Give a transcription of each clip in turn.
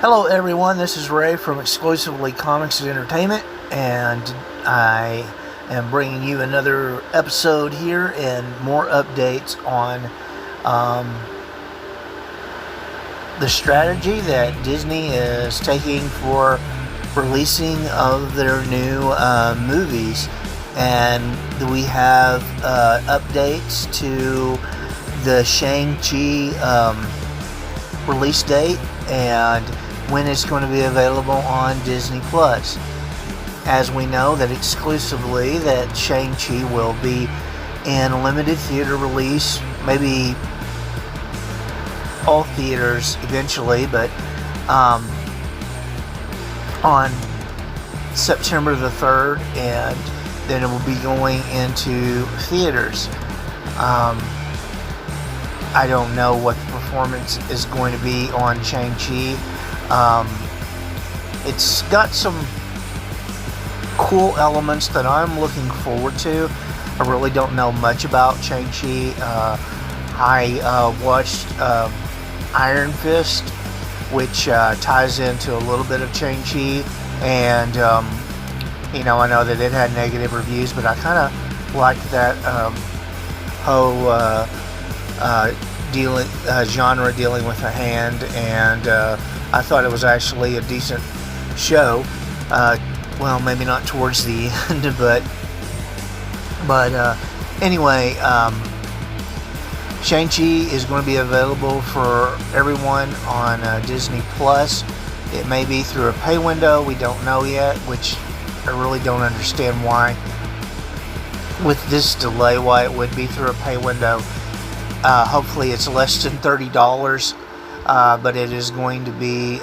Hello everyone, this is Ray from Exclusively Comics and Entertainment, and I am bringing you another episode here and more updates on the strategy that Disney is taking for releasing of their new movies. And we have updates to the Shang-Chi release date and when it's going to be available on Disney Plus. As we know that exclusively that Shang-Chi will be in a limited theater release, maybe all theaters eventually, but on September the 3rd, and then it will be going into theaters. I don't know what the performance is going to be on Shang-Chi. It's got some cool elements that I'm looking forward to. I really don't know much about Shang-Chi. I watched Iron Fist, which ties into a little bit of Shang-Chi, and I know that it had negative reviews, but I kind of liked that whole genre dealing with a hand, and I thought it was actually a decent show. Well, maybe not towards the end, but anyway, Shang-Chi is going to be available for everyone on Disney Plus. It may be through a pay window. We don't know yet, which I really don't understand why, with this delay, why it would be through a pay window. Hopefully it's less than $30, but it is going to be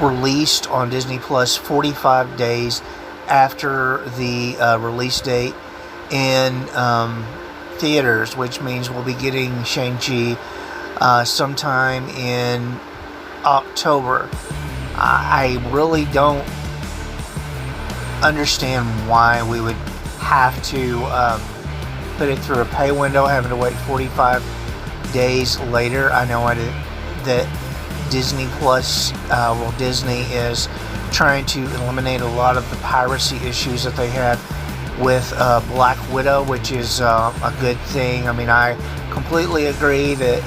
released on Disney Plus 45 days after the release date in theaters, which means we'll be getting Shang-Chi sometime in October. I really don't understand why we would have to put it through a pay window, having to wait 45 days later. I know that Disney Plus, Disney is trying to eliminate a lot of the piracy issues that they had with Black Widow, which is a good thing. I mean, I completely agree that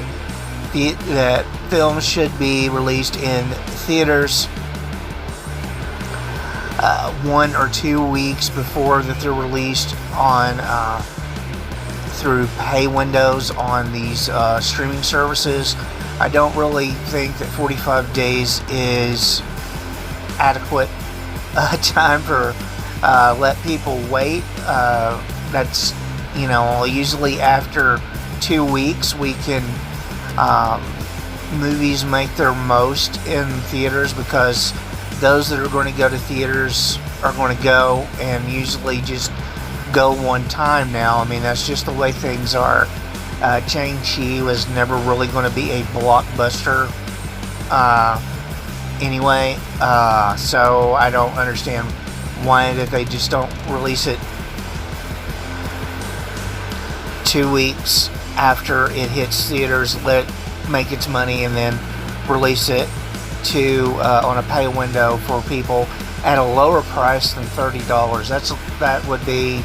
that films should be released in theaters 1 or 2 weeks before that they're released on through pay windows on these streaming services. I don't really think that 45 days is adequate time for let people wait. That's usually after 2 weeks we can movies make their most in theaters, because those that are going to go to theaters are going to go and usually just go one time now. I mean, that's just the way things are. Shang-Chi was never really going to be a blockbuster anyway, so I don't understand why that they just don't release it 2 weeks after it hits theaters, let it make its money, and then release it on a pay window for people at a lower price than $30. That would be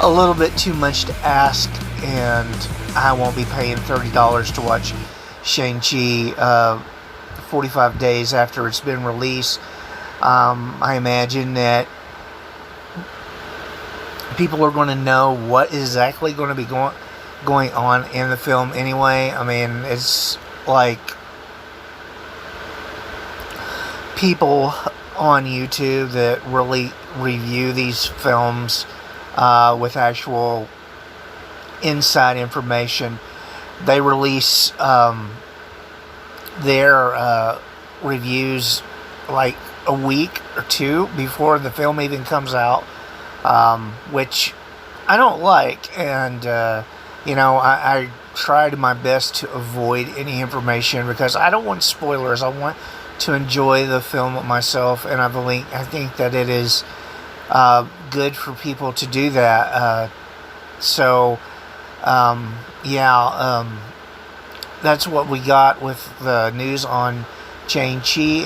a little bit too much to ask, and I won't be paying $30 to watch Shang-Chi 45 days after it's been released. I imagine that people are going to know what is exactly going to be going on in the film anyway. I mean, it's like people on YouTube that really review these films with actual inside information. They release their reviews like a week or two before the film even comes out, which I don't like. And I tried my best to avoid any information because I don't want spoilers. I want to enjoy the film myself, and I think that it is good for people to do that. So Yeah, that's what we got with the news on Shang-Chi.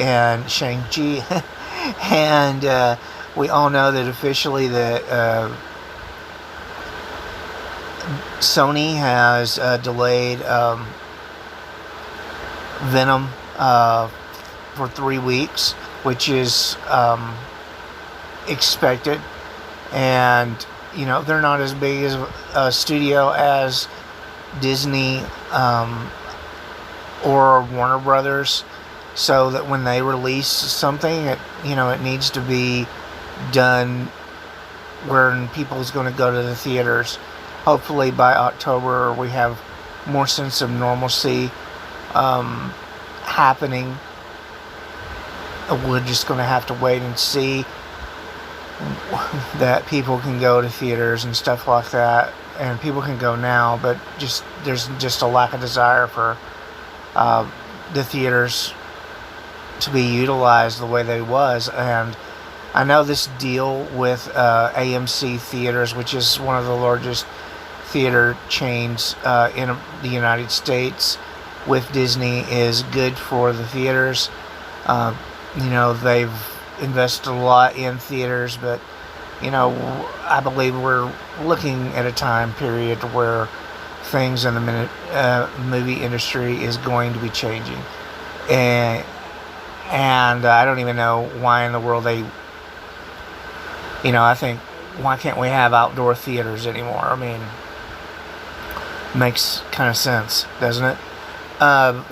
And we all know that officially that Sony has delayed Venom for 3 weeks, which is expected. And they're not as big as a studio as Disney or Warner Brothers, so that when they release something, it needs to be done where people's going to go to the theaters. Hopefully by October we have more sense of normalcy happening. We're just going to have to wait and see that people can go to theaters and stuff like that, and people can go now, but there's just a lack of desire for the theaters to be utilized the way they was. And I know this deal with AMC Theaters, which is one of the largest theater chains in the United States, with Disney, is good for the theaters. They've invested a lot in theaters, but I believe we're looking at a time period where things in the movie industry is going to be changing, and I don't even know why in the world I think, why can't we have outdoor theaters anymore? I mean, makes kind of sense, doesn't it?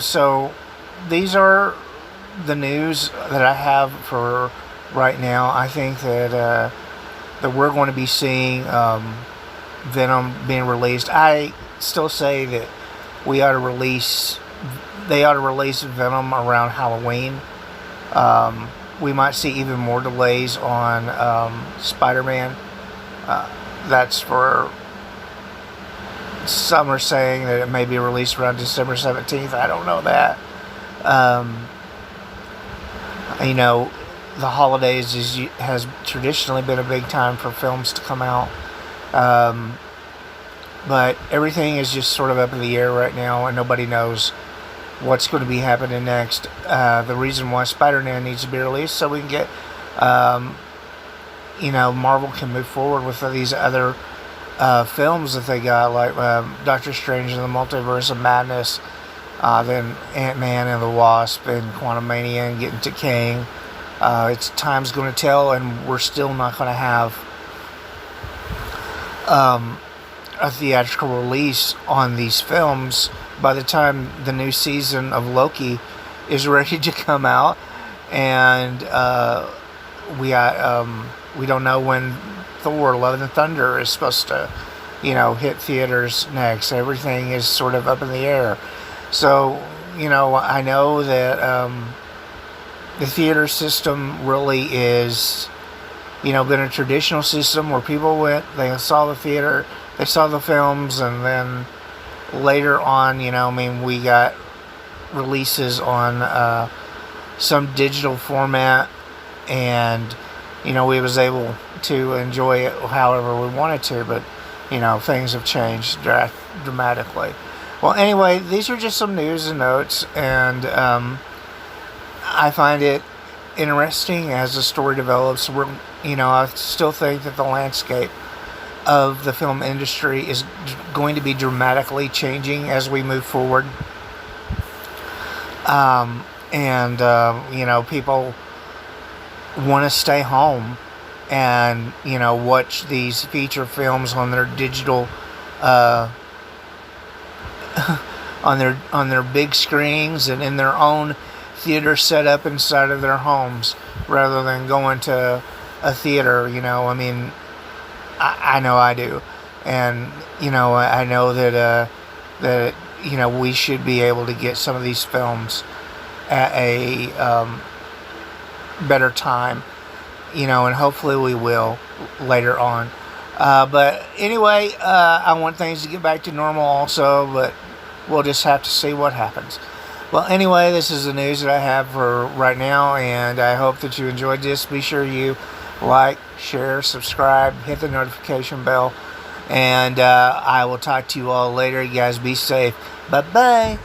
So these are the news that I have for right now. I think that we're going to be seeing Venom being released. I still say that they ought to release Venom around Halloween. We might see even more delays on Spider-Man. That's for some are saying that it may be released around December 17th. I don't know that. The holidays has traditionally been a big time for films to come out. But everything is just sort of up in the air right now, and nobody knows what's going to be happening next. The reason why Spider-Man needs to be released, so we can get, Marvel can move forward with these other films that they got, like Doctor Strange and the Multiverse of Madness, then Ant-Man and the Wasp, and Quantumania, and getting to Kang. It's time's going to tell, and we're still not going to have a theatrical release on these films by the time the new season of Loki is ready to come out. And we don't know when Thor: Love and Thunder is supposed to hit theaters next. Everything is sort of up in the air. So I know that the theater system really is been a traditional system where people went, they saw the theater, they saw the films, and then later on, we got releases on some digital format, and we was able to enjoy it however we wanted to, but things have changed dramatically. Well, anyway, these are just some news and notes, and I find it interesting as the story develops. I still think that the landscape of the film industry is going to be dramatically changing as we move forward. People want to stay home and watch these feature films on their digital on their big screens and in their own theater set up inside of their homes, rather than going to a theater. I know I do, and I know that we should be able to get some of these films at a better time, and hopefully we will later on. But anyway, I want things to get back to normal also, but we'll just have to see what happens. Well, anyway, this is the news that I have for right now, and I hope that you enjoyed this. Be sure you like, share, subscribe, hit the notification bell, And I will talk to you all later. You guys be safe. Bye-bye.